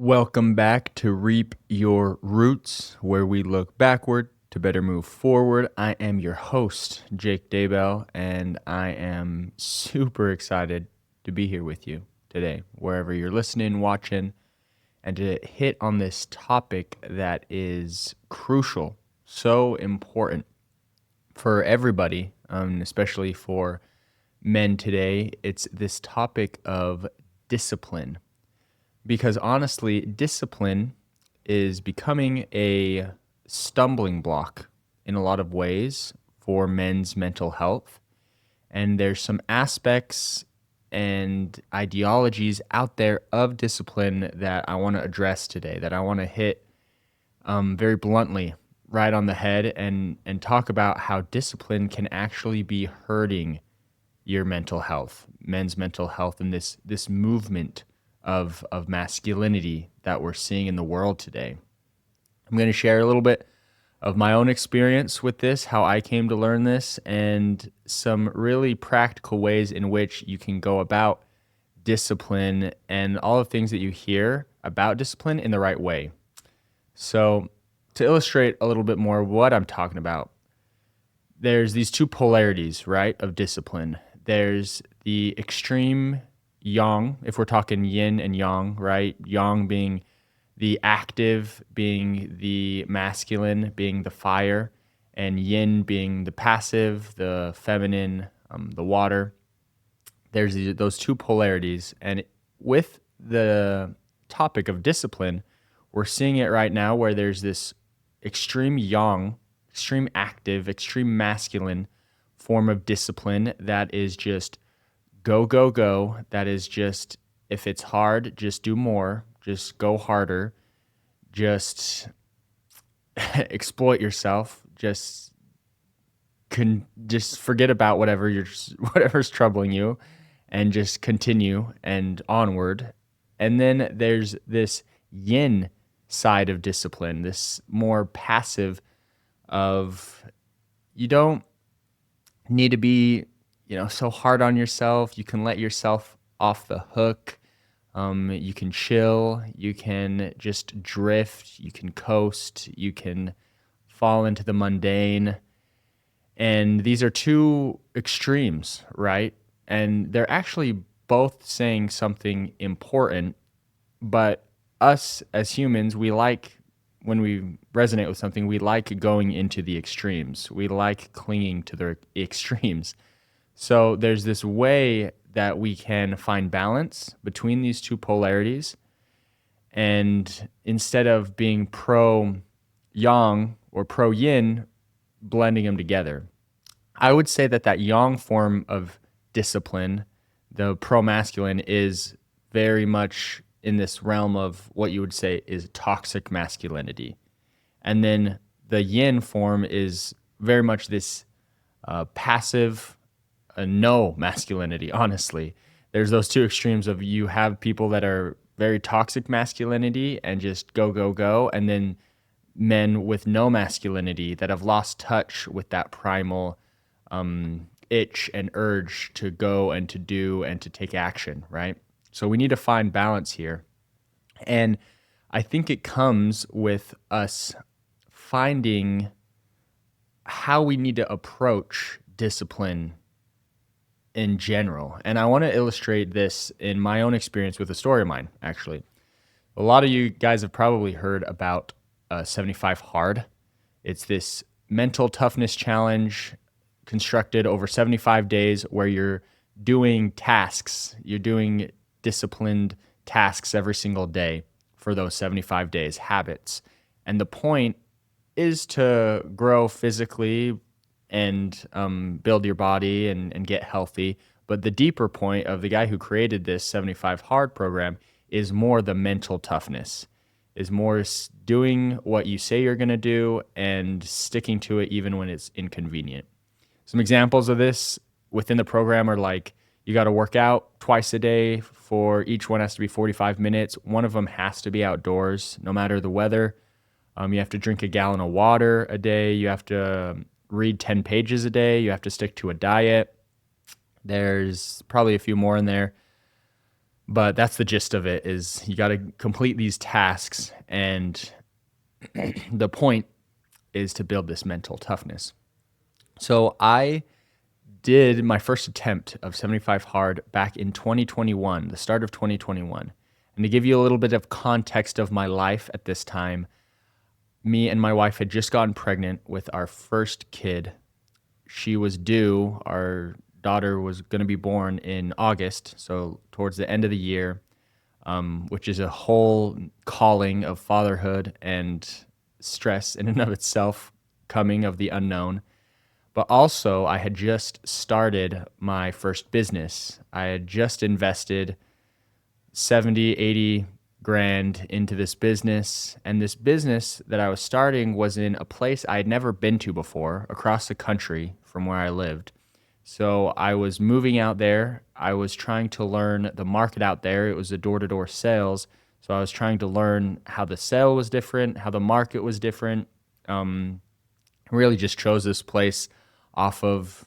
Welcome back to Reap Your Roots, where we look backward to better move forward. I am your host, Jake Daybell, and I am super excited to be here with you today, wherever you're listening, watching, and to hit on this topic that is crucial, so important for everybody, especially for men today. It's this topic of discipline. Because honestly, discipline is becoming a stumbling block in a lot of ways for men's mental health. And there's some aspects and ideologies out there of discipline that I want to address today, that I want to hit very bluntly right on the head and talk about how discipline can actually be hurting your mental health, men's mental health, and this movement of masculinity that we're seeing in the world today. I'm going to share a little bit of my own experience with this, how I came to learn this, and some really practical ways in which you can go about discipline and all the things that you hear about discipline in the right way. So, to illustrate a little bit more what I'm talking about, there's these two polarities, right, of discipline. There's the extreme yang, if we're talking yin and yang, right? Yang being the active, being the masculine, being the fire, and yin being the passive, the feminine, the water. There's those two polarities. And with the topic of discipline, we're seeing it right now where there's this extreme yang, extreme active, extreme masculine form of discipline that is just go, go, go. That is just, if it's hard, just do more, just go harder, just exploit yourself, just forget about whatever's troubling you and just continue and onward. And then there's this yin side of discipline, this more passive of you don't need to be so hard on yourself. You can let yourself off the hook. You can chill. You can just drift. You can coast. You can fall into the mundane. And these are two extremes, right? And they're actually both saying something important, but us as humans, when we resonate with something, we like going into the extremes. We like clinging to the extremes. So there's this way that we can find balance between these two polarities. And instead of being pro-yang or pro-yin, blending them together. I would say that yang form of discipline, the pro-masculine, is very much in this realm of what you would say is toxic masculinity. And then the yin form is very much this passive, no masculinity, honestly. There's those two extremes of you have people that are very toxic masculinity and just go, go, go, and then men with no masculinity that have lost touch with that primal itch and urge to go and to do and to take action, right? So we need to find balance here. And I think it comes with us finding how we need to approach discipline in general. And I want to illustrate this in my own experience with a story of mine, actually. A lot of you guys have probably heard about 75 Hard. It's this mental toughness challenge constructed over 75 days where you're doing tasks, you're doing disciplined tasks every single day for those 75 days, habits. And the point is to grow physically and build your body and get healthy. But the deeper point of the guy who created this 75 Hard program is more the mental toughness, is more doing what you say you're going to do and sticking to it even when it's inconvenient. Some examples of this within the program are like, you got to work out twice a day. For each one has to be 45 minutes. One of them has to be outdoors, no matter the weather. You have to drink a gallon of water a day. You have to read 10 pages a day. You have to stick to a diet. There's probably a few more in there. But that's the gist of it is you got to complete these tasks, and the point is to build this mental toughness. So I did my first attempt of 75 hard back in 2021, the start of 2021. And to give you a little bit of context of my life at this time, me and my wife had just gotten pregnant with our first kid. She was due, our daughter was going to be born in August, so towards the end of the year, which is a whole calling of fatherhood and stress in and of itself, coming of the unknown. But also, I had just started my first business. I had just invested 70, 80 grand into this business. And this business that I was starting was in a place I had never been to before, across the country from where I lived. So I was moving out there. I was trying to learn the market out there. It was a door-to-door sales. So I was trying to learn how the sale was different, how the market was different. Really just chose this place off of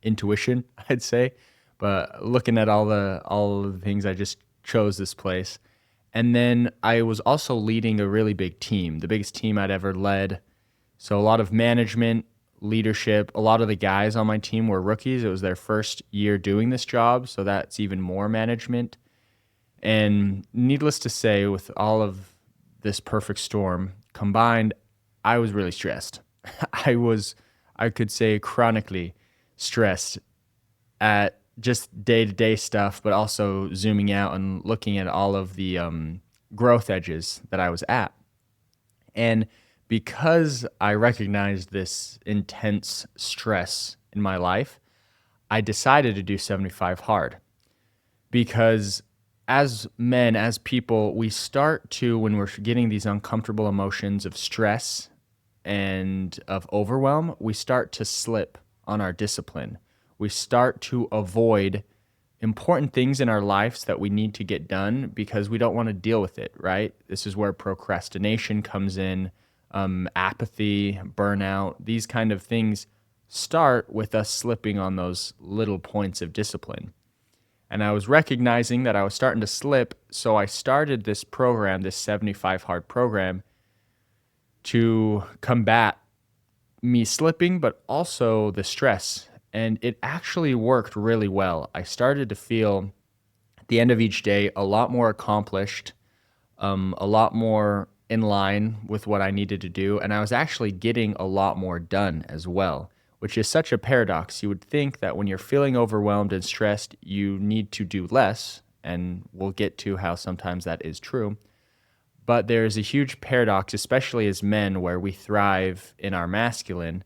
intuition, I'd say. But looking at all the things, I just chose this place. And then I was also leading a really big team, the biggest team I'd ever led. So a lot of management, leadership. A lot of the guys on my team were rookies. It was their first year doing this job, so that's even more management. And needless to say, with all of this perfect storm combined, I was really stressed. I could say chronically stressed at just day-to-day stuff, but also zooming out and looking at all of the growth edges that I was at. And because I recognized this intense stress in my life, I decided to do 75 hard. Because as men, as people, we start to, when we're getting these uncomfortable emotions of stress and of overwhelm, we start to slip on our discipline. We start to avoid important things in our lives that we need to get done because we don't want to deal with it, right? This is where procrastination comes in, apathy, burnout. These kind of things start with us slipping on those little points of discipline. And I was recognizing that I was starting to slip, so I started this program, this 75 hard program, to combat me slipping, but also the stress. And it actually worked really well. I started to feel at the end of each day a lot more accomplished, a lot more in line with what I needed to do. And I was actually getting a lot more done as well, which is such a paradox. You would think that when you're feeling overwhelmed and stressed, you need to do less. And we'll get to how sometimes that is true. But there's a huge paradox, especially as men, where we thrive in our masculine,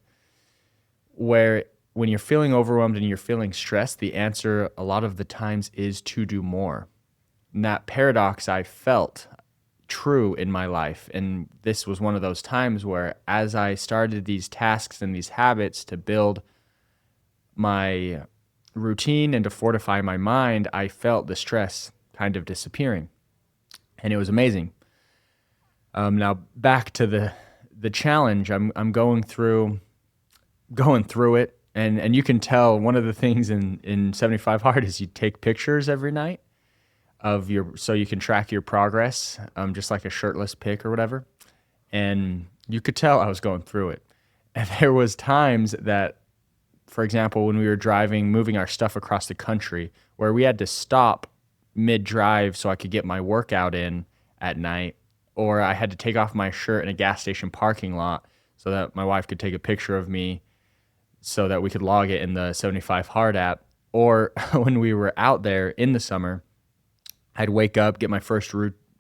where when you're feeling overwhelmed and you're feeling stressed, the answer a lot of the times is to do more. And that paradox I felt true in my life. And this was one of those times where as I started these tasks and these habits to build my routine and to fortify my mind, I felt the stress kind of disappearing. And it was amazing. Now back to the challenge. I'm going through it. And you can tell one of the things in 75 Hard is you take pictures every night of so you can track your progress, just like a shirtless pic or whatever. And you could tell I was going through it. And there was times that, for example, when we were driving, moving our stuff across the country, where we had to stop mid-drive so I could get my workout in at night, or I had to take off my shirt in a gas station parking lot so that my wife could take a picture of me so that we could log it in the 75 Hard app. Or when we were out there in the summer, I'd wake up, get my first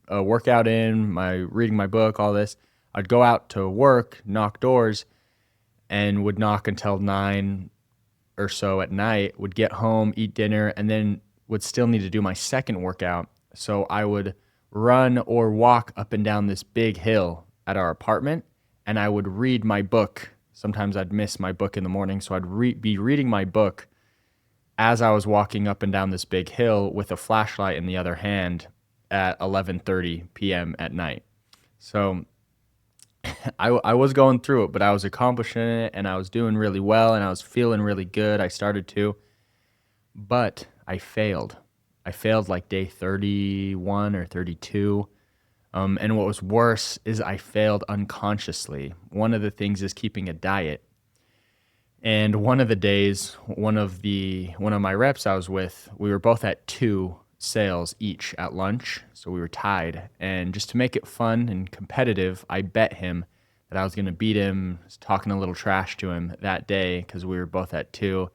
workout in, my reading my book, all this. I'd go out to work, knock doors, and would knock until 9 or so at night, would get home, eat dinner, and then would still need to do my second workout. So I would run or walk up and down this big hill at our apartment, and I would read my book. Sometimes I'd miss my book in the morning, so I'd be reading my book as I was walking up and down this big hill with a flashlight in the other hand at 11:30 p.m. at night. So I was going through it, but I was accomplishing it, and I was doing really well, and I was feeling really good. I started to, but I failed. I failed like day 31 or 32. And what was worse is I failed unconsciously. One of the things is keeping a diet. And one of the days, one of my reps I was with, we were both at 2 sales each at lunch, so we were tied. And just to make it fun and competitive, I bet him that I was going to beat him, was talking a little trash to him that day because we were both at 2.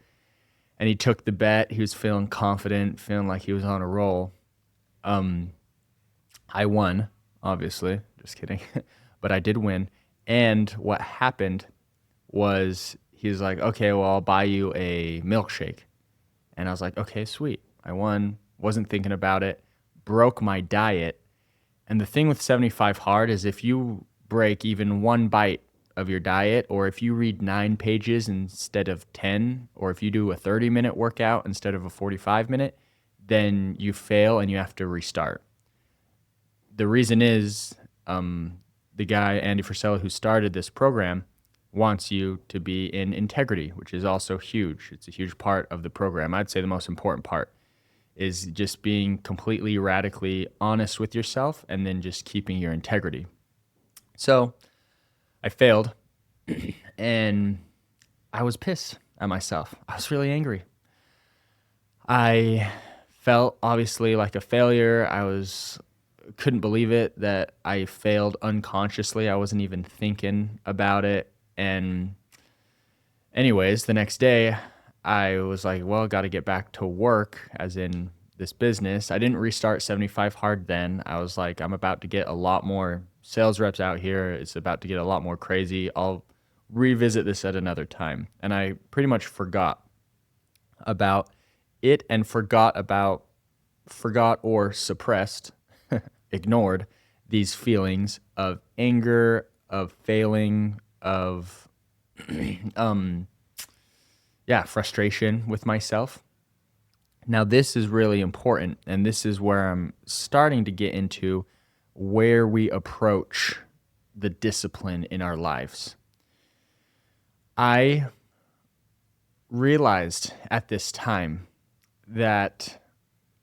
And he took the bet. He was feeling confident, feeling like he was on a roll. I won, obviously. Just kidding. But I did win. And what happened was he was like, okay, well, I'll buy you a milkshake. And I was like, okay, sweet. I won. Wasn't thinking about it. Broke my diet. And the thing with 75 Hard is if you break even one bite of your diet, or if you read 9 pages instead of 10, or if you do a 30-minute workout instead of a 45-minute, then you fail and you have to restart. The reason is the guy, Andy Frisella, who started this program, wants you to be in integrity, which is also huge. It's a huge part of the program. I'd say the most important part is just being completely radically honest with yourself and then just keeping your integrity. So I failed and I was pissed at myself. I was really angry. I felt obviously like a failure. Couldn't believe it that I failed unconsciously. I wasn't even thinking about it. And anyways, the next day I was like, well, got to get back to work, as in this business. I didn't restart 75 Hard then. I was like, I'm about to get a lot more sales reps out here. It's about to get a lot more crazy. I'll revisit this at another time. And I pretty much forgot about it and forgot or suppressed, ignored these feelings of anger, of failing, of frustration with myself. Now, this is really important, and this is where I'm starting to get into where we approach the discipline in our lives. I realized at this time that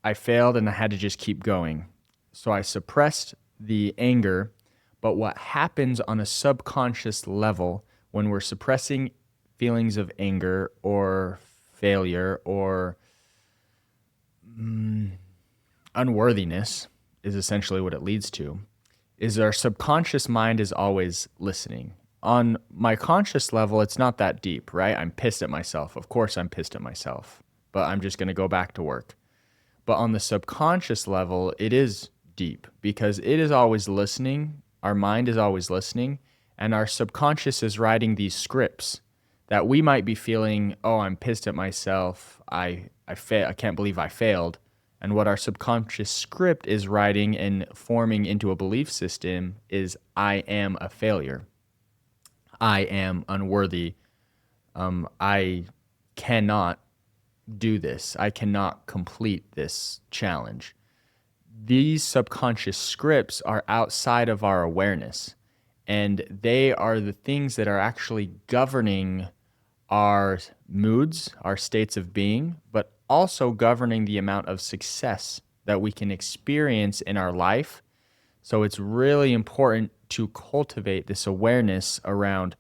I failed and I had to just keep going. So I suppressed the anger, but what happens on a subconscious level when we're suppressing feelings of anger or failure or unworthiness is essentially what it leads to, is our subconscious mind is always listening. On my conscious level, it's not that deep, right? I'm pissed at myself. Of course I'm pissed at myself, but I'm just going to go back to work. But on the subconscious level, it is deep because it is always listening. Our mind is always listening, and our subconscious is writing these scripts that we might be feeling, oh, I'm pissed at myself. I can't believe I failed. And what our subconscious script is writing and forming into a belief system is, I am a failure. I am unworthy. I cannot do this. I cannot complete this challenge. These subconscious scripts are outside of our awareness, and they are the things that are actually governing our moods, our states of being, but also governing the amount of success that we can experience in our life. So it's really important to cultivate this awareness around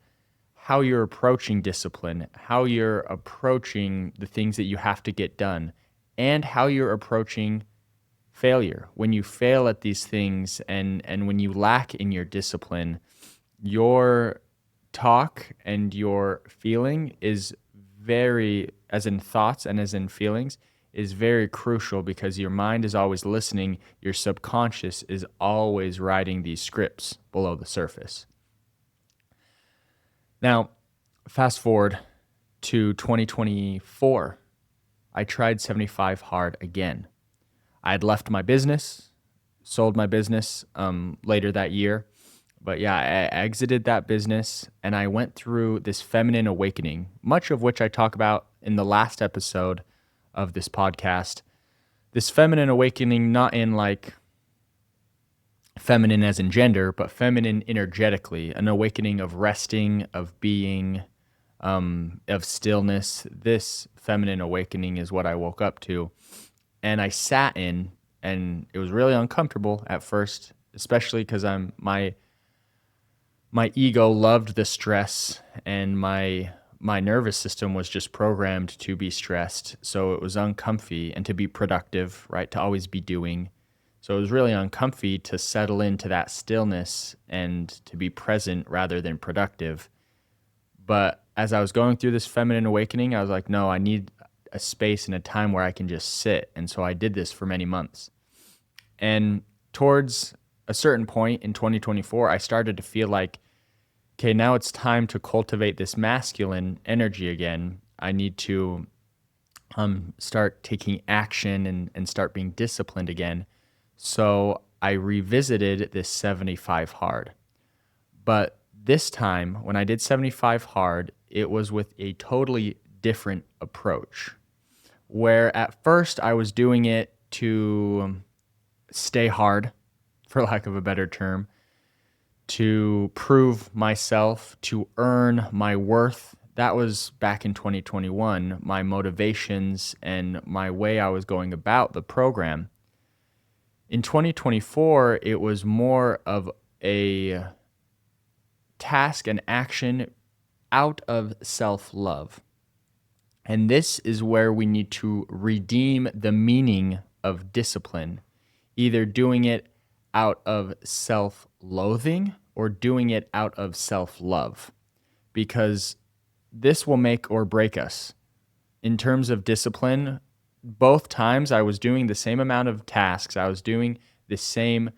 how you're approaching discipline, how you're approaching the things that you have to get done, and how you're approaching failure. When you fail at these things and when you lack in your discipline, your talk and your feeling is very, as in thoughts and as in feelings, is very crucial because your mind is always listening. Your subconscious is always writing these scripts below the surface. Now, fast forward to 2024. I tried 75 Hard again. I had left my business, sold my business later that year. But yeah, I exited that business and I went through this feminine awakening, much of which I talk about in the last episode of this podcast. This feminine awakening, not in like feminine as in gender, but feminine energetically, an awakening of resting, of being, of stillness. This feminine awakening is what I woke up to. and I sat in, and it was really uncomfortable at first, especially because my ego loved the stress, and my nervous system was just programmed to be stressed. So it was uncomfy, and to be productive, right? To always be doing. So it was really uncomfy to settle into that stillness and to be present rather than productive. But as I was going through this feminine awakening, I was like, no, I need a space and a time where I can just sit. And so I did this for many months. And towards a certain point in 2024, I started to feel like, okay, now it's time to cultivate this masculine energy again. I need to start taking action and start being disciplined again. So I revisited this 75 hard. But this time, when I did 75 hard, it was with a totally different approach. Where at first I was doing it to stay hard, for lack of a better term, to prove myself, to earn my worth. That was back in 2021, my motivations and my way I was going about the program. In 2024, it was more of a task and action out of self-love. And this is where we need to redeem the meaning of discipline, either doing it out of self-loathing or doing it out of self-love, because this will make or break us. In terms of discipline, both times I was doing the same amount of tasks, I was doing the same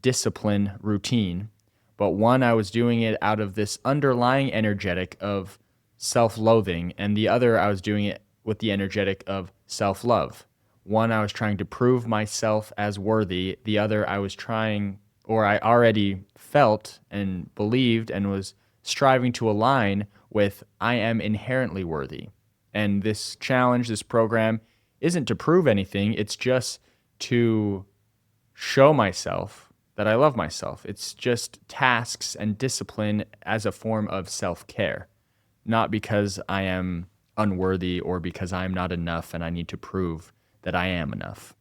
discipline routine, but one I was doing it out of this underlying energetic of self-loathing, and the other I was doing it with the energetic of self-love. One I was trying to prove myself as worthy, the other I was trying, or I already felt and believed and was striving to align with, I am inherently worthy. And this challenge, this program, isn't to prove anything, it's just to show myself that I love myself. It's just tasks and discipline as a form of self-care, not because I am unworthy or because I'm not enough and I need to prove that I am enough.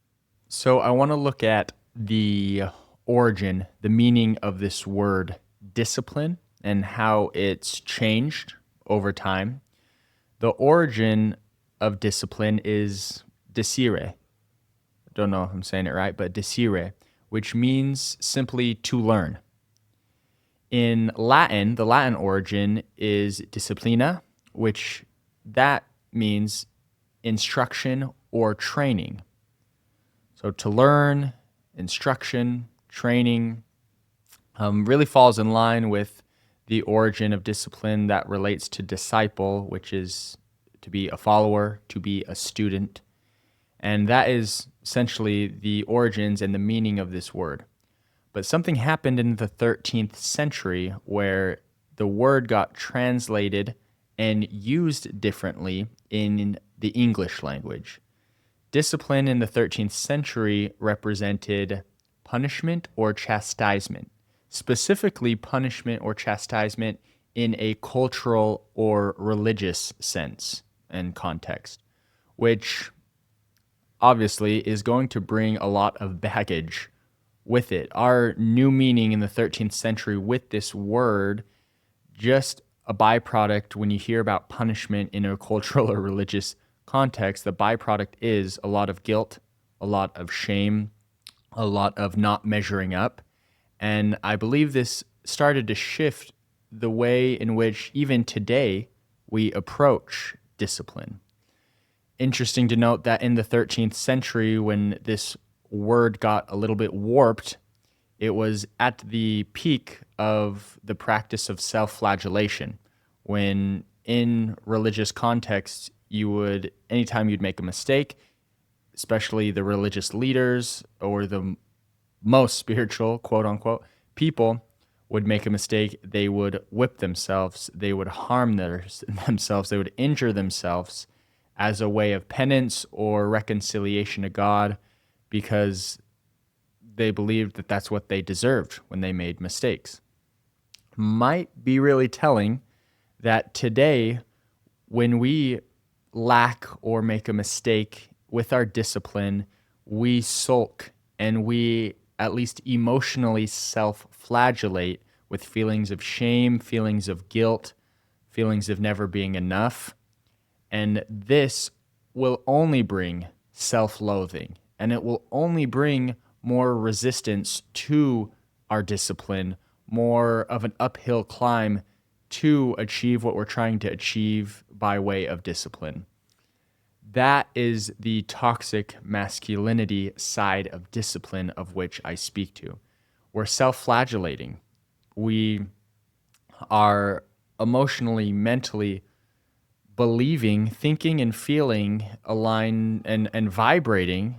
So I want to look at the origin, the meaning of this word discipline and how it's changed over time. The origin of discipline is desire. I don't know if I'm saying it right, but desire, which means simply to learn. In Latin, the Latin origin is disciplina, which that means instruction or training. So to learn, instruction, training, really falls in line with the origin of discipline that relates to disciple, which is to be a follower, to be a student. And that is essentially the origins and the meaning of this word. But something happened in the 13th century where the word got translated and used differently in the English language. Discipline in the 13th century represented punishment or chastisement, specifically punishment or chastisement in a cultural or religious sense and context, which obviously is going to bring a lot of baggage with it. Our new meaning in the 13th century with this word, just a byproduct when you hear about punishment in a cultural or religious context, the byproduct is a lot of guilt, a lot of shame, a lot of not measuring up. And I believe this started to shift the way in which even today we approach discipline. Interesting to note that in the 13th century, when this word got a little bit warped, it was at the peak of the practice of self-flagellation, when in religious contexts, anytime you'd make a mistake, especially the religious leaders or the most spiritual, quote unquote, people would make a mistake, they would whip themselves, they would harm themselves, they would injure themselves as a way of penance or reconciliation to God, because they believed that that's what they deserved when they made mistakes. Might be really telling that today, when we lack or make a mistake with our discipline, we sulk and we at least emotionally self-flagellate with feelings of shame, feelings of guilt, feelings of never being enough. And this will only bring self-loathing, and it will only bring more resistance to our discipline, more of an uphill climb to achieve what we're trying to achieve by way of discipline. That is the toxic masculinity side of discipline of which I speak to. We're self-flagellating. We are emotionally, mentally believing, thinking, and feeling align and vibrating.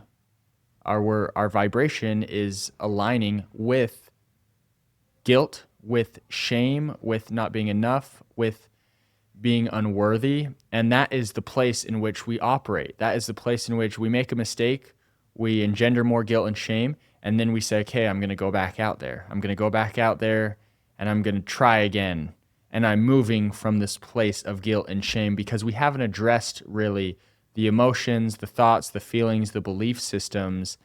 Our vibration is aligning with guilt, with shame, with not being enough, with being unworthy. And that is the place in which we operate. That is the place in which we make a mistake, we engender more guilt and shame, and then we say, okay, I'm going to go back out there. I'm going to go back out there and I'm going to try again. And I'm moving from this place of guilt and shame because we haven't addressed really the emotions, the thoughts, the feelings, the belief systems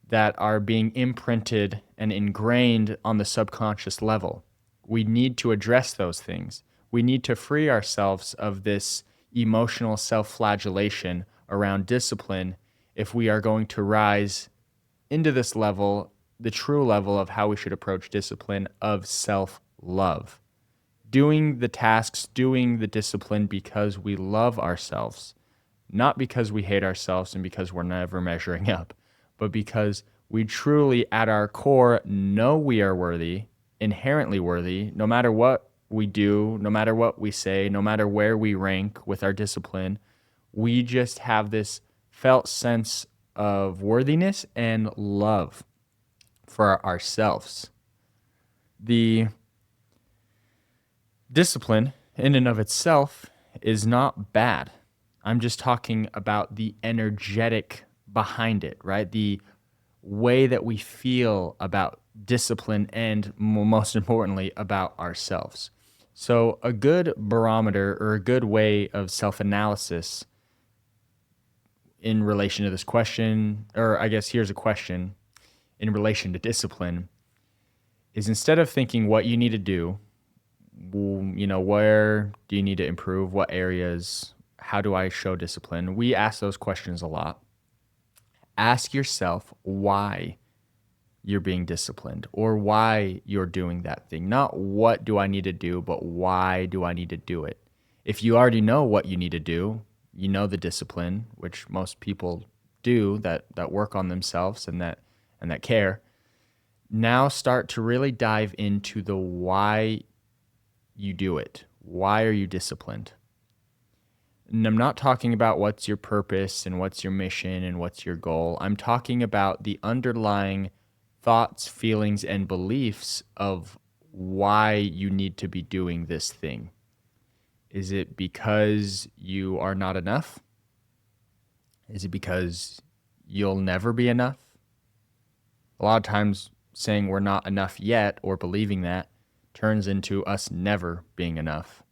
that are being imprinted and ingrained on the subconscious level. We need to address those things. We need to free ourselves of this emotional self-flagellation around discipline if we are going to rise into this level, the true level of how we should approach discipline of self-love. Doing the tasks, doing the discipline because we love ourselves, not because we hate ourselves and because we're never measuring up, but because we truly, at our core, know we are worthy, inherently worthy, no matter what we do, no matter what we say, no matter where we rank with our discipline. We just have this felt sense of worthiness and love for ourselves. The discipline in and of itself is not bad. I'm just talking about the energetic behind it, right? The way that we feel about discipline and most importantly about ourselves. So a good barometer or a good way of self-analysis in relation to this question, or I guess here's a question in relation to discipline, is instead of thinking what you need to do, where do you need to improve? What areas? How do I show discipline? We ask those questions a lot. Ask yourself why you're being disciplined or why you're doing that thing. Not what do I need to do, but why do I need to do it? If you already know what you need to do, you know the discipline, which most people do that work on themselves and that care. Now start to really dive into the why you do it. Why are you disciplined? And I'm not talking about what's your purpose and what's your mission and what's your goal. I'm talking about the underlying thoughts, feelings, and beliefs of why you need to be doing this thing. Is it because you are not enough? Is it because you'll never be enough? A lot of times saying we're not enough yet or believing that turns into us never being enough.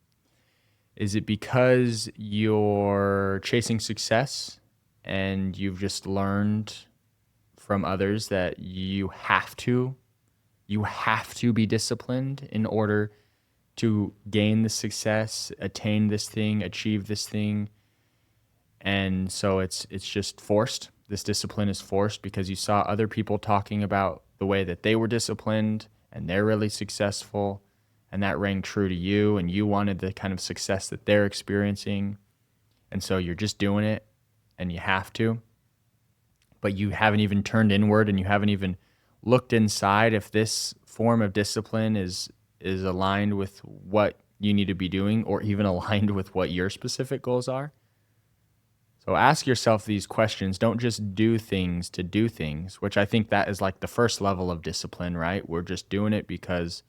Is it because you're chasing success and you've just learned from others that you have to be disciplined in order to gain the success, attain this thing, achieve this thing? And so it's just forced. This discipline is forced because you saw other people talking about the way that they were disciplined and they're really successful, and that rang true to you, and you wanted the kind of success that they're experiencing. And so you're just doing it and you have to, but you haven't even turned inward and you haven't even looked inside if this form of discipline is aligned with what you need to be doing or even aligned with what your specific goals are. So ask yourself these questions. Don't just do things to do things, which I think that is like the first level of discipline, right? We're just doing it because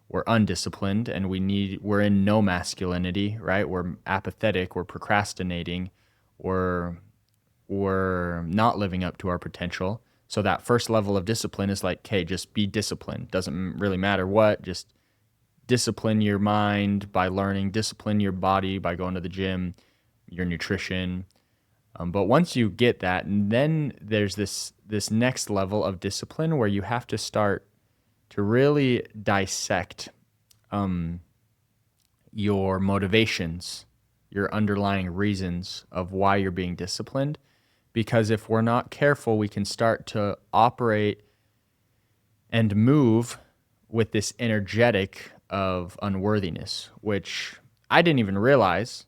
we're undisciplined and we're in no masculinity, right? We're apathetic, we're procrastinating, we're not living up to our potential. So that first level of discipline is like, okay, just be disciplined. Doesn't really matter what, just discipline your mind by learning, discipline your body by going to the gym, your nutrition, But once you get that, and then there's this next level of discipline where you have to start to really dissect your motivations, your underlying reasons of why you're being disciplined. Because if we're not careful, we can start to operate and move with this energetic of unworthiness, which I didn't even realize,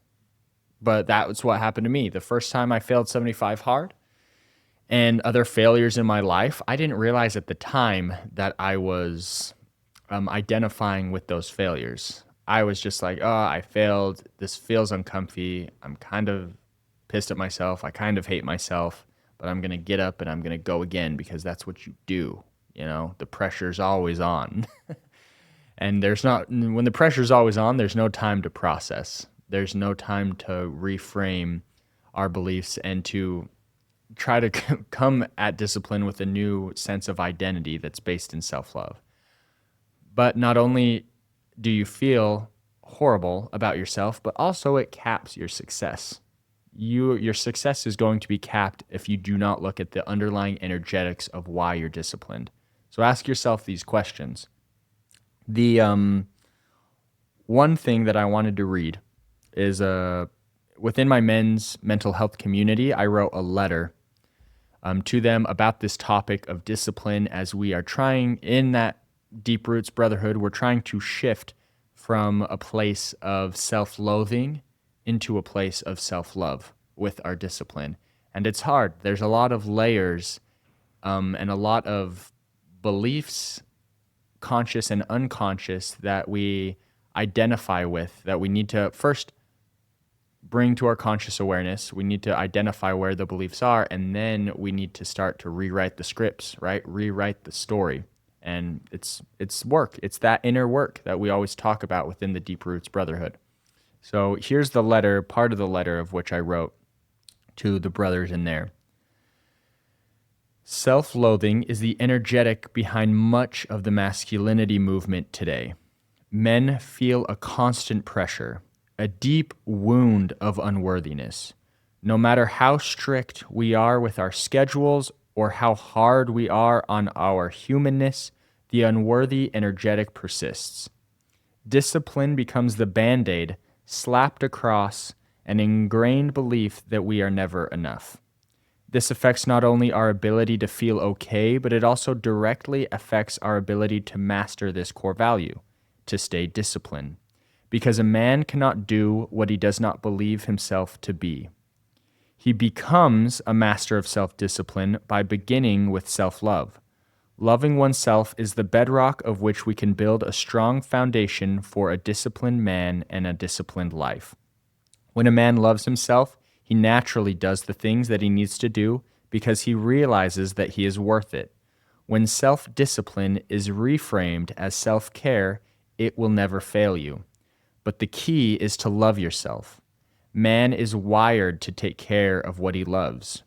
but that was what happened to me. The first time I failed 75 hard and other failures in my life, I didn't realize at the time that I was identifying with those failures. I was just like, oh, I failed. This feels uncomfy. I'm kind of pissed at myself. I kind of hate myself, but I'm going to get up and I'm going to go again because that's what you do. You know, the pressure's always on. And when the pressure's always on, there's no time to process. There's no time to reframe our beliefs and to try to come at discipline with a new sense of identity that's based in self-love. But not only do you feel horrible about yourself, but also it caps your success. Your success is going to be capped if you do not look at the underlying energetics of why you're disciplined. So ask yourself these questions. The one thing that I wanted to read is within my men's mental health community, I wrote a letter to them about this topic of discipline as we are trying in that Deep Roots Brotherhood, we're trying to shift from a place of self-loathing into a place of self-love with our discipline. And it's hard. There's a lot of layers and a lot of beliefs, conscious and unconscious, that we identify with, that we need to first bring to our conscious awareness. We need to identify where the beliefs are, and then we need to start to rewrite the scripts, right? Rewrite the story. And it's work. It's that inner work that we always talk about within the Deep Roots Brotherhood. So here's the letter, part of the letter of which I wrote to the brothers in there. Self-loathing is the energetic behind much of the masculinity movement today. Men feel a constant pressure, a deep wound of unworthiness. No matter how strict we are with our schedules or how hard we are on our humanness, the unworthy energetic persists. Discipline becomes the Band-Aid slapped across an ingrained belief that we are never enough. This affects not only our ability to feel okay, but it also directly affects our ability to master this core value, to stay disciplined. Because a man cannot do what he does not believe himself to be. He becomes a master of self-discipline by beginning with self-love. Loving oneself is the bedrock of which we can build a strong foundation for a disciplined man and a disciplined life. When a man loves himself, he naturally does the things that he needs to do because he realizes that he is worth it. When self-discipline is reframed as self-care, it will never fail you. But the key is to love yourself. Man is wired to take care of what he loves.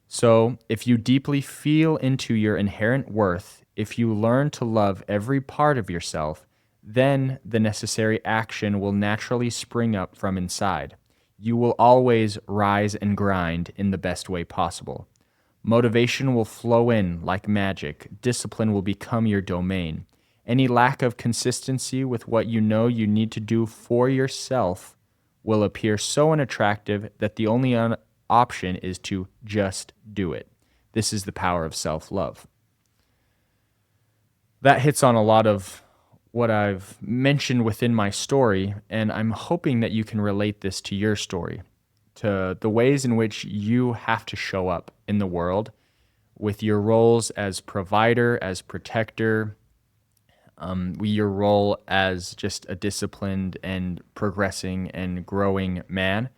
So, if you deeply feel into your inherent worth, if you learn to love every part of yourself, then the necessary action will naturally spring up from inside. You will always rise and grind in the best way possible. Motivation will flow in like magic. Discipline will become your domain. Any lack of consistency with what you know you need to do for yourself will appear so unattractive that the only option is to just do it. This is the power of self-love. That hits on a lot of what I've mentioned within my story, and I'm hoping that you can relate this to your story, to the ways in which you have to show up in the world with your roles as provider, as protector, your role as just a disciplined and progressing and growing man.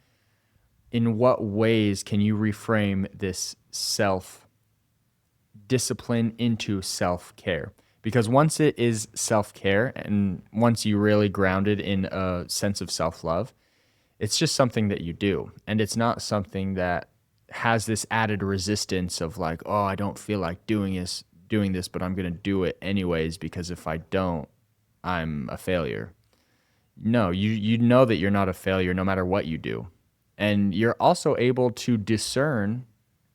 In what ways can you reframe this self-discipline into self-care? Because once it is self-care and once you really grounded in a sense of self-love, it's just something that you do. And it's not something that has this added resistance of like, oh, I don't feel like doing this, but I'm going to do it anyways because if I don't, I'm a failure. No, you know that you're not a failure no matter what you do. And you're also able to discern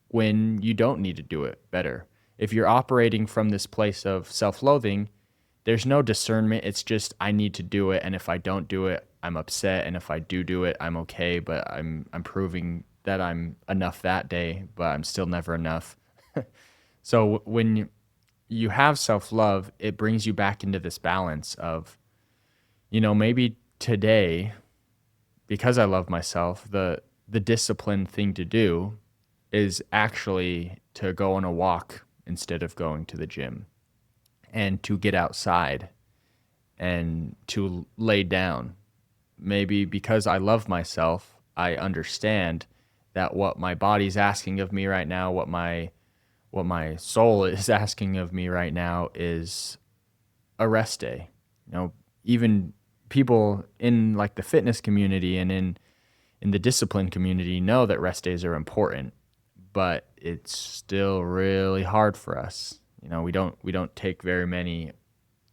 when you don't need to do it better. If you're operating from this place of self-loathing, there's no discernment. It's just I need to do it, and if I don't do it, I'm upset, and if I do it, I'm okay, but I'm proving that I'm enough that day, but I'm still never enough. So when you have self-love, it brings you back into this balance of, maybe today, because I love myself, the disciplined thing to do is actually to go on a walk instead of going to the gym, and to get outside and to lay down. Maybe because I love myself, I understand that what my body's asking of me right now, what my soul is asking of me right now is a rest day. Even people in like the fitness community and in the discipline community know that rest days are important, but it's still really hard for us. We don't take very many,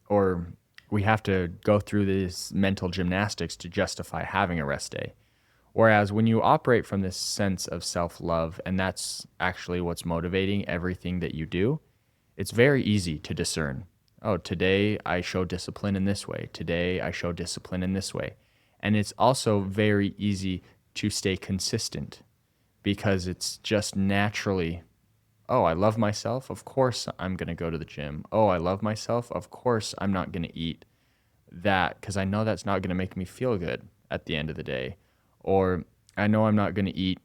or we have to go through this mental gymnastics to justify having a rest day. Whereas when you operate from this sense of self-love, and that's actually what's motivating everything that you do, it's very easy to discern. Oh, today I show discipline in this way. Today I show discipline in this way. And it's also very easy to stay consistent because it's just naturally, oh, I love myself. Of course I'm going to go to the gym. Oh, I love myself. Of course I'm not going to eat that because I know that's not going to make me feel good at the end of the day. Or I know I'm not going to eat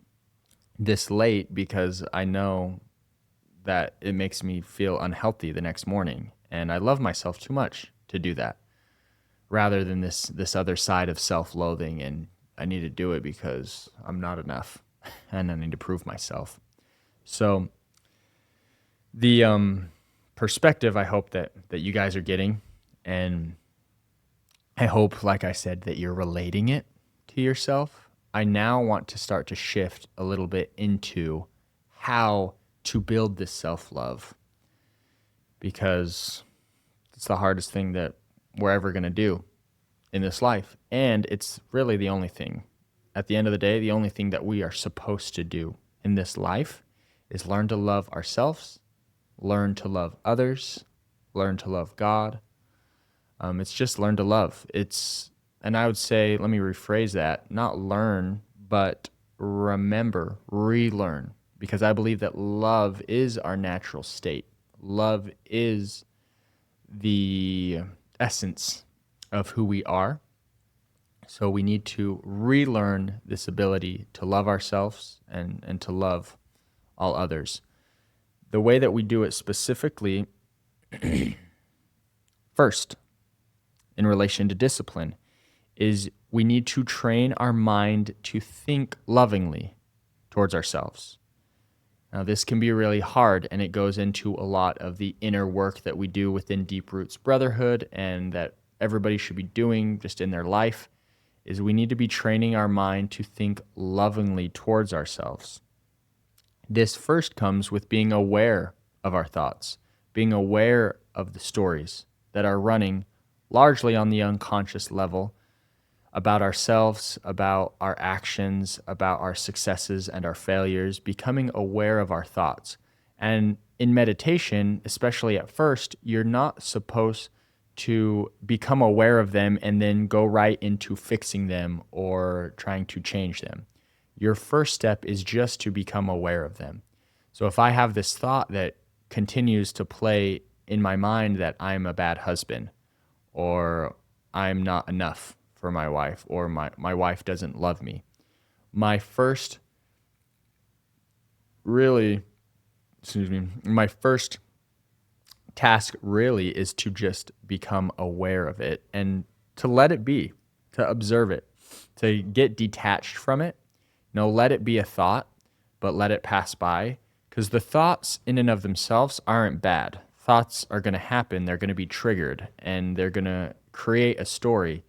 this late because I know that it makes me feel unhealthy the next morning. And I love myself too much to do that, rather than this other side of self-loathing and I need to do it because I'm not enough and I need to prove myself. So the perspective I hope that you guys are getting, and I hope, like I said, that you're relating it to yourself. I now want to start to shift a little bit into how to build this self-love, because it's the hardest thing that we're ever going to do in this life. And it's really the only thing, at the end of the day, the only thing that we are supposed to do in this life is learn to love ourselves, learn to love others, learn to love God. It's just learn to love. And I would say, let me rephrase that, not learn, but remember, relearn, because I believe that love is our natural state. Love is the essence of who we are. So we need to relearn this ability to love ourselves and to love all others. The way that we do it specifically, first, in relation to discipline, is we need to train our mind to think lovingly towards ourselves. Now, this can be really hard, and it goes into a lot of the inner work that we do within Deep Roots Brotherhood and that everybody should be doing just in their life, is we need to be training our mind to think lovingly towards ourselves. This first comes with being aware of our thoughts, being aware of the stories that are running largely on the unconscious level about ourselves, about our actions, about our successes and our failures, becoming aware of our thoughts. And in meditation, especially at first, you're not supposed to become aware of them and then go right into fixing them or trying to change them. Your first step is just to become aware of them. So if I have this thought that continues to play in my mind that I'm a bad husband, or I'm not enough for my wife, or my wife doesn't love me, my first task really is to just become aware of it and to let it be, to observe it, to get detached from it. Let it be a thought, but let it pass by, because the thoughts in and of themselves aren't bad. Thoughts are going to happen, they're going to be triggered, and they're going to create a story.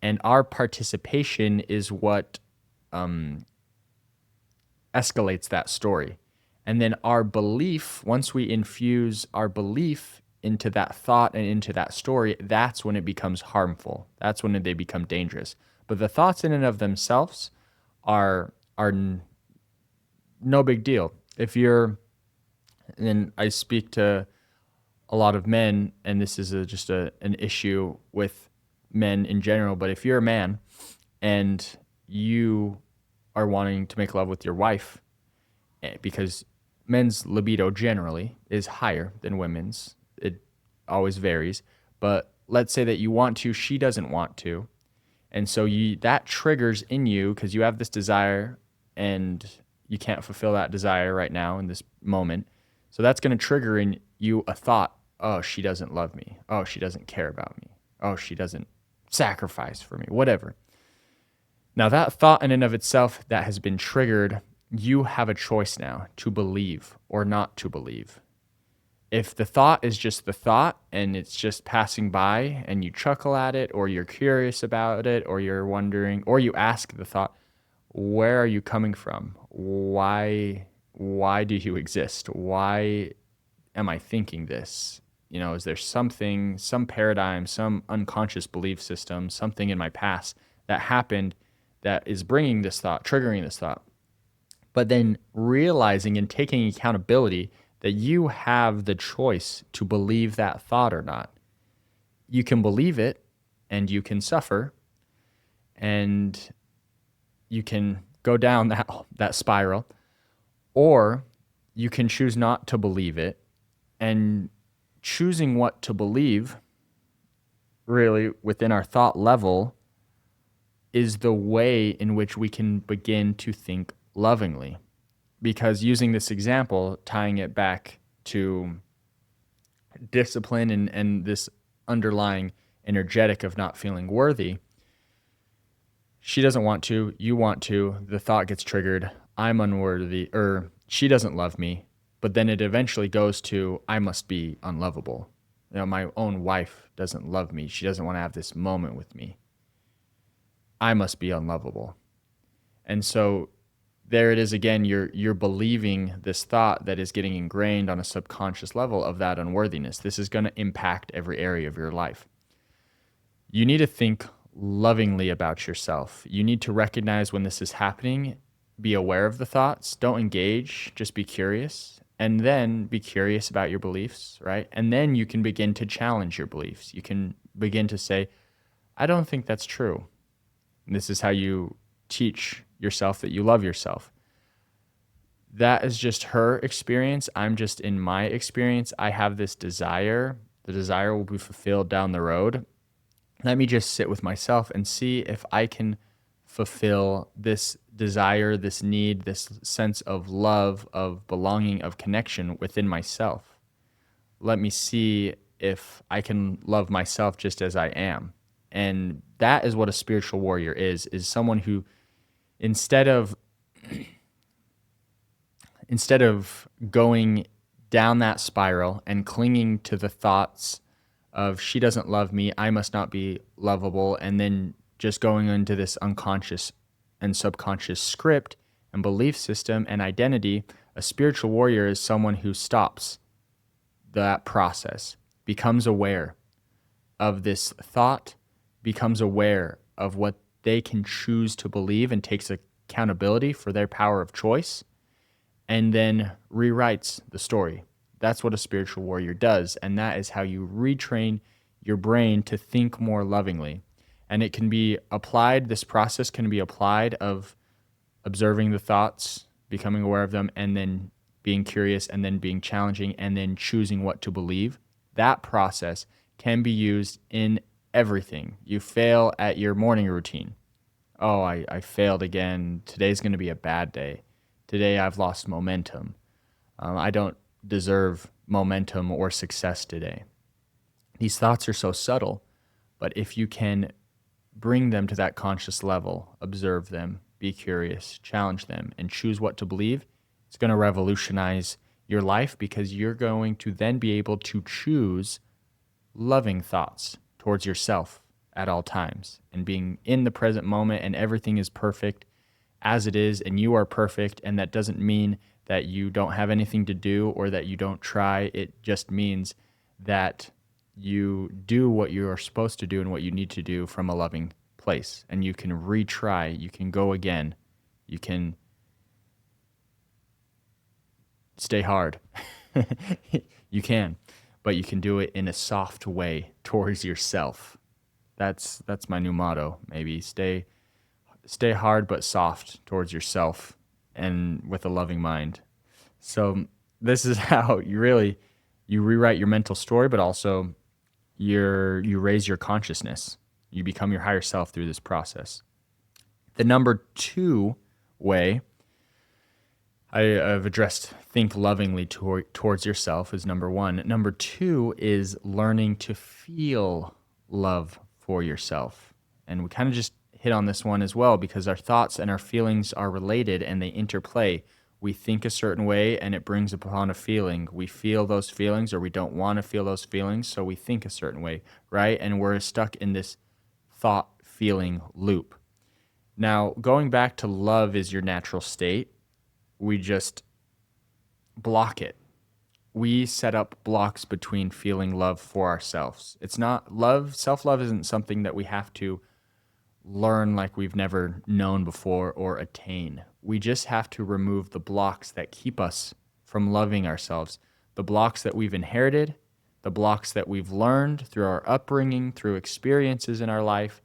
And our participation is what escalates that story. And then our belief, once we infuse our belief into that thought and into that story, that's when it becomes harmful. That's when they become dangerous. But the thoughts in and of themselves are are no big deal. If you're, and I speak to a lot of men, and this is an issue with men in general, but if you're a man and you are wanting to make love with your wife, because men's libido generally is higher than women's, it always varies, but let's say that you want to, she doesn't want to, and so that triggers in you because you have this desire and you can't fulfill that desire right now in this moment. So that's going to trigger in you a thought, oh, she doesn't love me. Oh, she doesn't care about me. Oh, she doesn't sacrifice for me, whatever. Now, that thought in and of itself that has been triggered, you have a choice now to believe or not to believe. If the thought is just the thought and it's just passing by and you chuckle at it, or you're curious about it, or you're wondering, or you ask the thought, where are you coming from? Why do you exist? Why am I thinking this? Is there something, some paradigm, some unconscious belief system, something in my past that happened that is bringing this thought, triggering this thought? But then realizing and taking accountability that you have the choice to believe that thought or not. You can believe it and you can suffer and you can go down that spiral, or you can choose not to believe it. And choosing what to believe, really within our thought level, is the way in which we can begin to think lovingly. Because using this example, tying it back to discipline and this underlying energetic of not feeling worthy, she doesn't want to, you want to, the thought gets triggered, I'm unworthy, or she doesn't love me, but then it eventually goes to, I must be unlovable. My own wife doesn't love me. She doesn't want to have this moment with me. I must be unlovable. And so there it is again, you're believing this thought that is getting ingrained on a subconscious level of that unworthiness. This is going to impact every area of your life. You need to think lovingly about yourself. You need to recognize when this is happening, be aware of the thoughts, don't engage, just be curious, and then be curious about your beliefs, right? And then you can begin to challenge your beliefs. You can begin to say, I don't think that's true. And this is how you teach yourself that you love yourself. That is just her experience. I'm just in my experience. I have this desire. The desire will be fulfilled down the road. Let me just sit with myself and see if I can fulfill this desire, this need, this sense of love, of belonging, of connection within myself. Let me see if I can love myself just as I am. And that is what a spiritual warrior is someone who instead of going down that spiral and clinging to the thoughts of she doesn't love me, I must not be lovable, and then just going into this unconscious and subconscious script and belief system and identity, a spiritual warrior is someone who stops that process, becomes aware of this thought, becomes aware of what they can choose to believe and takes accountability for their power of choice, and then rewrites the story. That's what a spiritual warrior does, and that is how you retrain your brain to think more lovingly. And it can be applied, this process can be applied of observing the thoughts, becoming aware of them, and then being curious, and then being challenging, and then choosing what to believe. That process can be used in everything. You fail at your morning routine. Oh, I failed again. Today's going to be a bad day. Today I've lost momentum. I don't deserve momentum or success today. These thoughts are so subtle, but if you can bring them to that conscious level, observe them, be curious, challenge them, and choose what to believe, it's going to revolutionize your life, because you're going to then be able to choose loving thoughts towards yourself at all times, and being in the present moment, and everything is perfect as it is, and you are perfect. And that doesn't mean that you don't have anything to do or that you don't try. It just means that you do what you are supposed to do and what you need to do from a loving place, and you can retry, you can go again, you can stay hard. You can, but you can do it in a soft way towards yourself. That's my new motto. Maybe stay hard but soft towards yourself and with a loving mind. So this is how you rewrite your mental story, but also you raise your consciousness. You become your higher self through this process. The number two way I've addressed think lovingly towards yourself is number one. Number two is learning to feel love for yourself. And we kind of just hit on this one as well because our thoughts and our feelings are related and they interplay. We think a certain way and it brings upon a feeling. We feel those feelings or we don't want to feel those feelings, so we think a certain way, right? And we're stuck in this thought-feeling loop. Now, going back to love is your natural state, we just block it. We set up blocks between feeling love for ourselves. It's not love, self-love isn't something that we have to learn like we've never known before or attain. We just have to remove the blocks that keep us from loving ourselves, the blocks that we've inherited, the blocks that we've learned through our upbringing, through experiences in our life,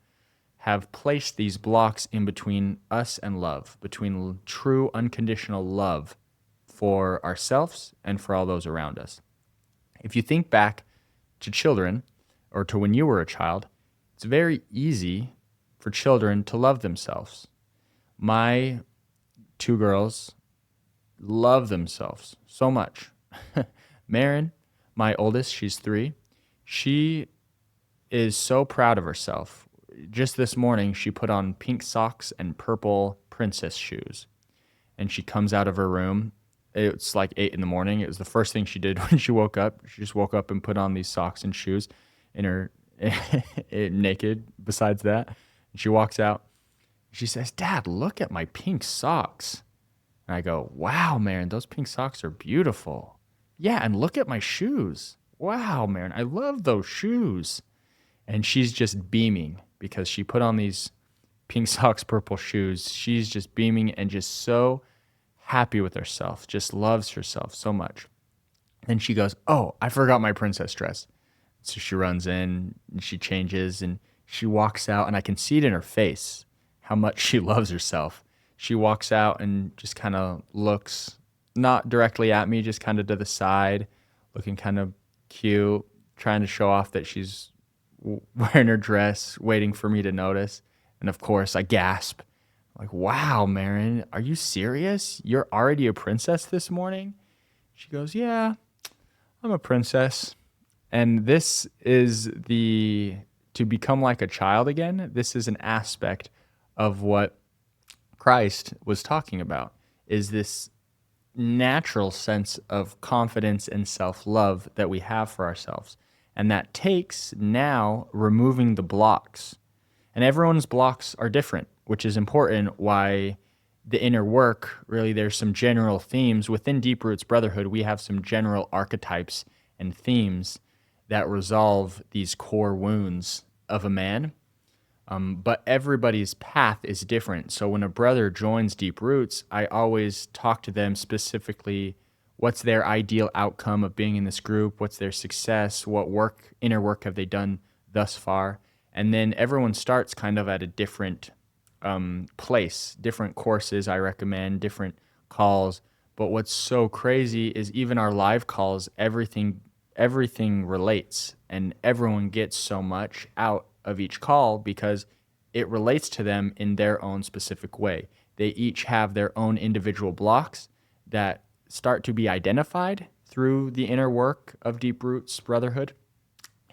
have placed these blocks in between us and love, between true unconditional love for ourselves and for all those around us. If you think back to children or to when you were a child, it's very easy for children to love themselves. My two girls love themselves so much. Marin, my oldest, she's 3. She is so proud of herself. Just this morning, she put on pink socks and purple princess shoes. And she comes out of her room. It's like 8 in the morning. It was the first thing she did when she woke up. She just woke up and put on these socks and shoes in her naked besides that. And she walks out. She says, "Dad, look at my pink socks." And I go, "Wow, Marin, those pink socks are beautiful." "Yeah, and look at my shoes." "Wow, Marin, I love those shoes." And she's just beaming because she put on these pink socks, purple shoes. She's just beaming and just so happy with herself, just loves herself so much. Then she goes, "Oh, I forgot my princess dress." So she runs in and she changes and she walks out, and I can see it in her face how much she loves herself. She walks out and just kind of looks not directly at me, just kind of to the side, looking kind of cute, trying to show off that she's wearing her dress, waiting for me to notice. And of course, I gasp. Like, "Wow, Marin, are you serious? You're already a princess this morning?" She goes, "Yeah, I'm a princess." And this is to become like a child again. This is an aspect of what Christ was talking about, is this natural sense of confidence and self-love that we have for ourselves. And that takes now removing the blocks. And everyone's blocks are different, which is important why the inner work, really there's some general themes. Within Deep Roots Brotherhood, we have some general archetypes and themes that resolve these core wounds of a man. But everybody's path is different. So when a brother joins Deep Roots, I always talk to them specifically what's their ideal outcome of being in this group, what's their success, what inner work have they done thus far. And then everyone starts kind of at a different place, different courses I recommend, different calls. But what's so crazy is even our live calls, everything relates, and everyone gets so much out of each call because it relates to them in their own specific way. They each have their own individual blocks that start to be identified through the inner work of Deep Roots Brotherhood,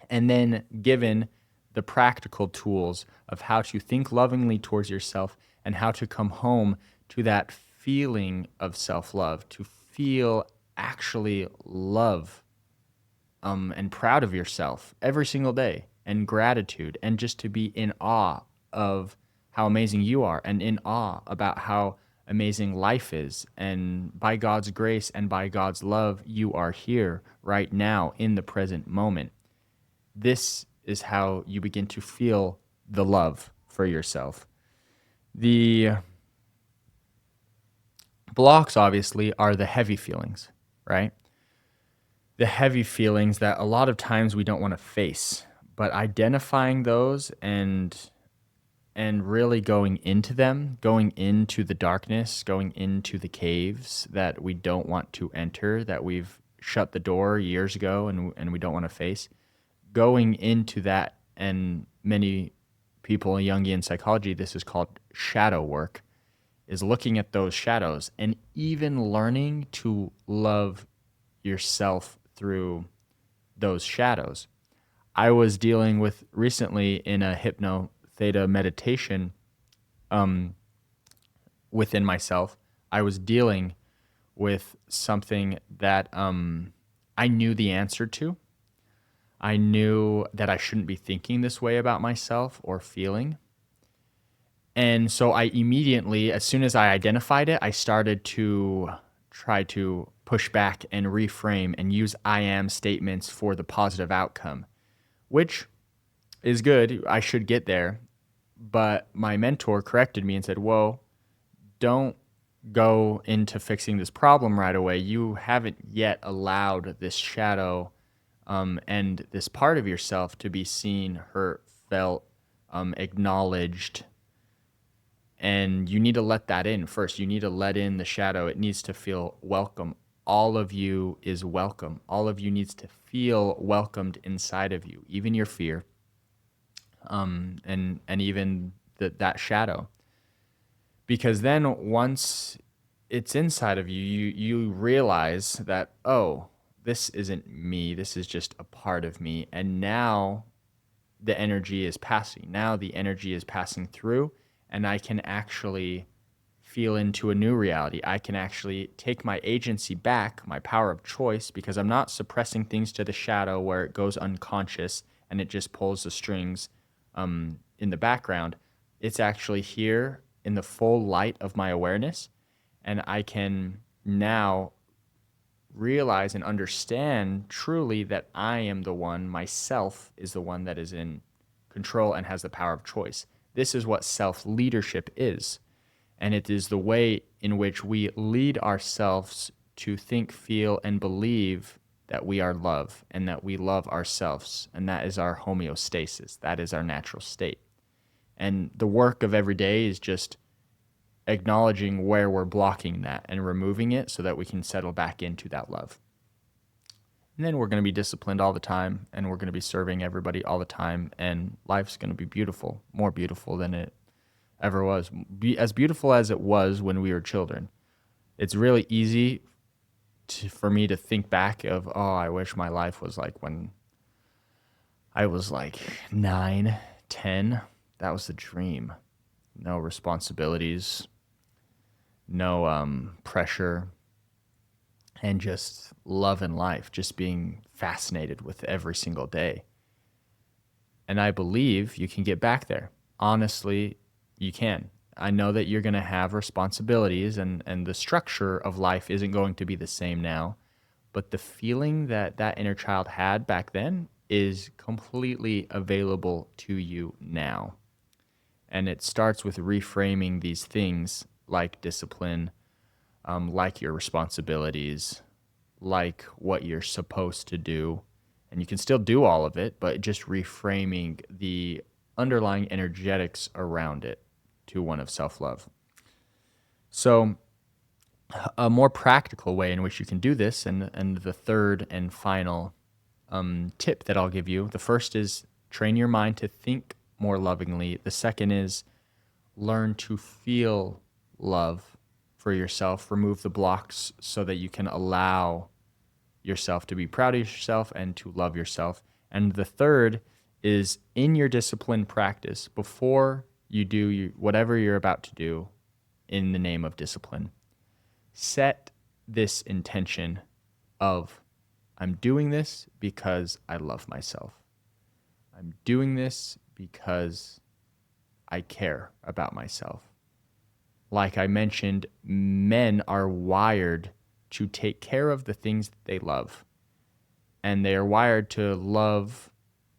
and then given the practical tools of how to think lovingly towards yourself and how to come home to that feeling of self-love, to feel actually love and proud of yourself every single day, and gratitude, and just to be in awe of how amazing you are and in awe about how amazing life is. And by God's grace and by God's love, you are here right now in the present moment. This is how you begin to feel the love for yourself. The blocks, obviously, are the heavy feelings. right? The heavy feelings that a lot of times we don't want to face, but identifying those and really going into them, going into the darkness, going into the caves that we don't want to enter, that we've shut the door years ago and we don't want to face, going into that. And many people in Jungian psychology, this is called shadow work, is looking at those shadows and even learning to love yourself through those shadows. I was dealing with recently in a hypno theta meditation within myself. I was dealing with something that I knew the answer to. I knew that I shouldn't be thinking this way about myself or feeling. And so I immediately, as soon as I identified it, I started to try to push back and reframe and use I am statements for the positive outcome, which is good. I should get there. But my mentor corrected me and said, whoa, don't go into fixing this problem right away. You haven't yet allowed this shadow and this part of yourself to be seen, hurt, felt, acknowledged. And you need to let that in first. You need to let in the shadow. It needs to feel welcome. All of you is welcome. All of you needs to feel welcomed inside of you, even your fear, and even that shadow. Because then once it's inside of you, you realize that, oh, this isn't me. This is just a part of me. And now the energy is passing. Now the energy is passing through, and I can actually feel into a new reality. I can actually take my agency back, my power of choice, because I'm not suppressing things to the shadow where it goes unconscious and it just pulls the strings in the background. It's actually here in the full light of my awareness, and I can now realize and understand truly that I am the one, myself is the one that is in control and has the power of choice. This is what self-leadership is. And it is the way in which we lead ourselves to think, feel, and believe that we are love and that we love ourselves. And that is our homeostasis. That is our natural state. And the work of every day is just acknowledging where we're blocking that and removing it so that we can settle back into that love. And then we're going to be disciplined all the time, and we're going to be serving everybody all the time, and life's going to be beautiful, more beautiful than it ever was, as beautiful as it was when we were children. It's really easy for me to think back of, oh, I wish my life was like when I was like 9, 10. That was the dream. No responsibilities, no pressure, and just love in life, just being fascinated with every single day. And I believe you can get back there. Honestly, you can. I know that you're going to have responsibilities, and the structure of life isn't going to be the same now. But the feeling that that inner child had back then is completely available to you now. And it starts with reframing these things like discipline, like your responsibilities, like what you're supposed to do. And you can still do all of it, but just reframing the underlying energetics around it to one of self-love. So a more practical way in which you can do this, and the third and final tip that I'll give you, the first is train your mind to think more lovingly. The second is learn to feel love for yourself. Remove the blocks so that you can allow yourself to be proud of yourself and to love yourself. And the third is in your discipline practice, before you do whatever you're about to do in the name of discipline, set this intention of, I'm doing this because I love myself. I'm doing this because I care about myself. Like I mentioned, men are wired to take care of the things that they love. And they are wired to love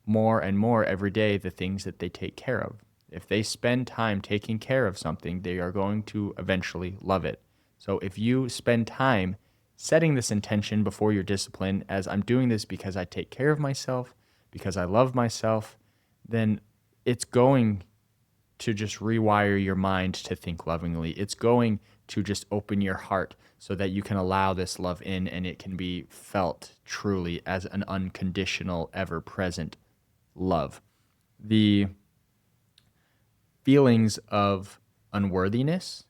more and more every day the things that they take care of. If they spend time taking care of something, they are going to eventually love it. So if you spend time setting this intention before your discipline as I'm doing this because I take care of myself, because I love myself, then it's going to just rewire your mind to think lovingly. It's going to just open your heart so that you can allow this love in and it can be felt truly as an unconditional, ever present love. The feelings of unworthiness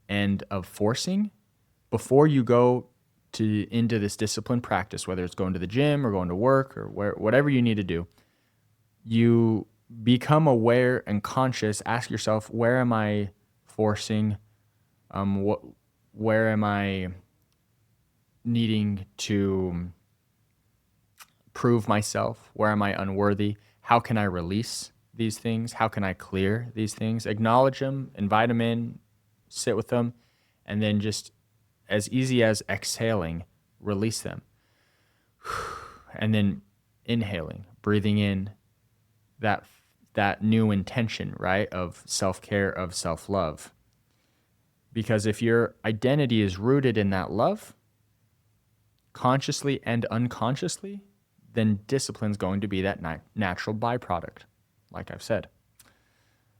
and of forcing before you go into this discipline practice, whether it's going to the gym or going to work or whatever you need to do, you become aware and conscious. Ask yourself, where am I forcing? Where am I needing to prove myself? Where am I unworthy? How can I release these things? How can I clear these things? Acknowledge them, invite them in, sit with them, and then just as easy as exhaling, release them. And then inhaling, breathing in that new intention, right, of self-care, of self-love. Because if your identity is rooted in that love, consciously and unconsciously, then discipline is going to be that natural byproduct, like I've said.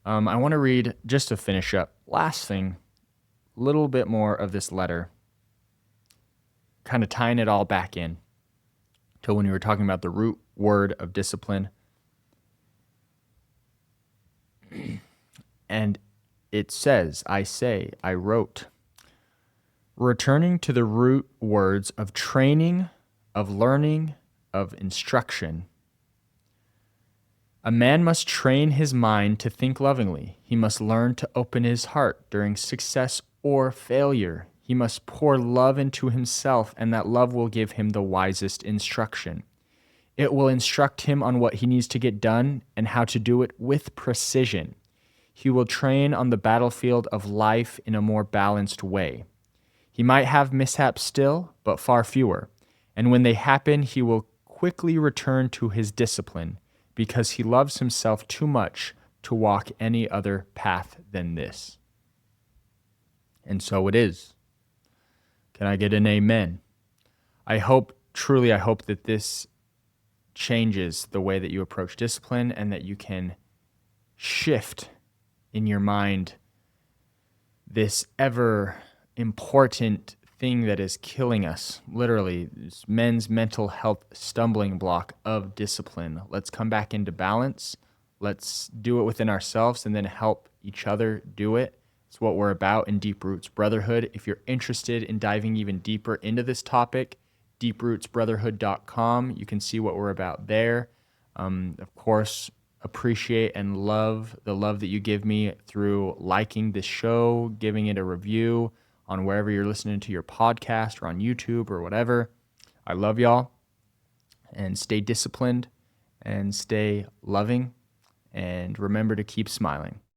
I want to read, just to finish up, last thing, a little bit more of this letter, kind of tying it all back in to when we were talking about the root word of discipline. And it says, I wrote, returning to the root words of training, of learning, of instruction. A man must train his mind to think lovingly. He must learn to open his heart during success or failure. He must pour love into himself, and that love will give him the wisest instruction. It will instruct him on what he needs to get done and how to do it with precision. He will train on the battlefield of life in a more balanced way. He might have mishaps still, but far fewer. And when they happen, he will quickly return to his discipline because he loves himself too much to walk any other path than this. And so it is. Can I get an amen? I hope that this changes the way that you approach discipline and that you can shift in your mind this ever important thing that is killing us, literally, this men's mental health stumbling block of discipline. Let's come back into balance. Let's do it within ourselves and then help each other do it. It's what we're about in Deep Roots Brotherhood. If you're interested in diving even deeper into this topic, deeprootsbrotherhood.com. You can see what we're about there. Of course, appreciate and love the love that you give me through liking this show, giving it a review on wherever you're listening to your podcast or on YouTube or whatever. I love y'all, and stay disciplined and stay loving, and remember to keep smiling.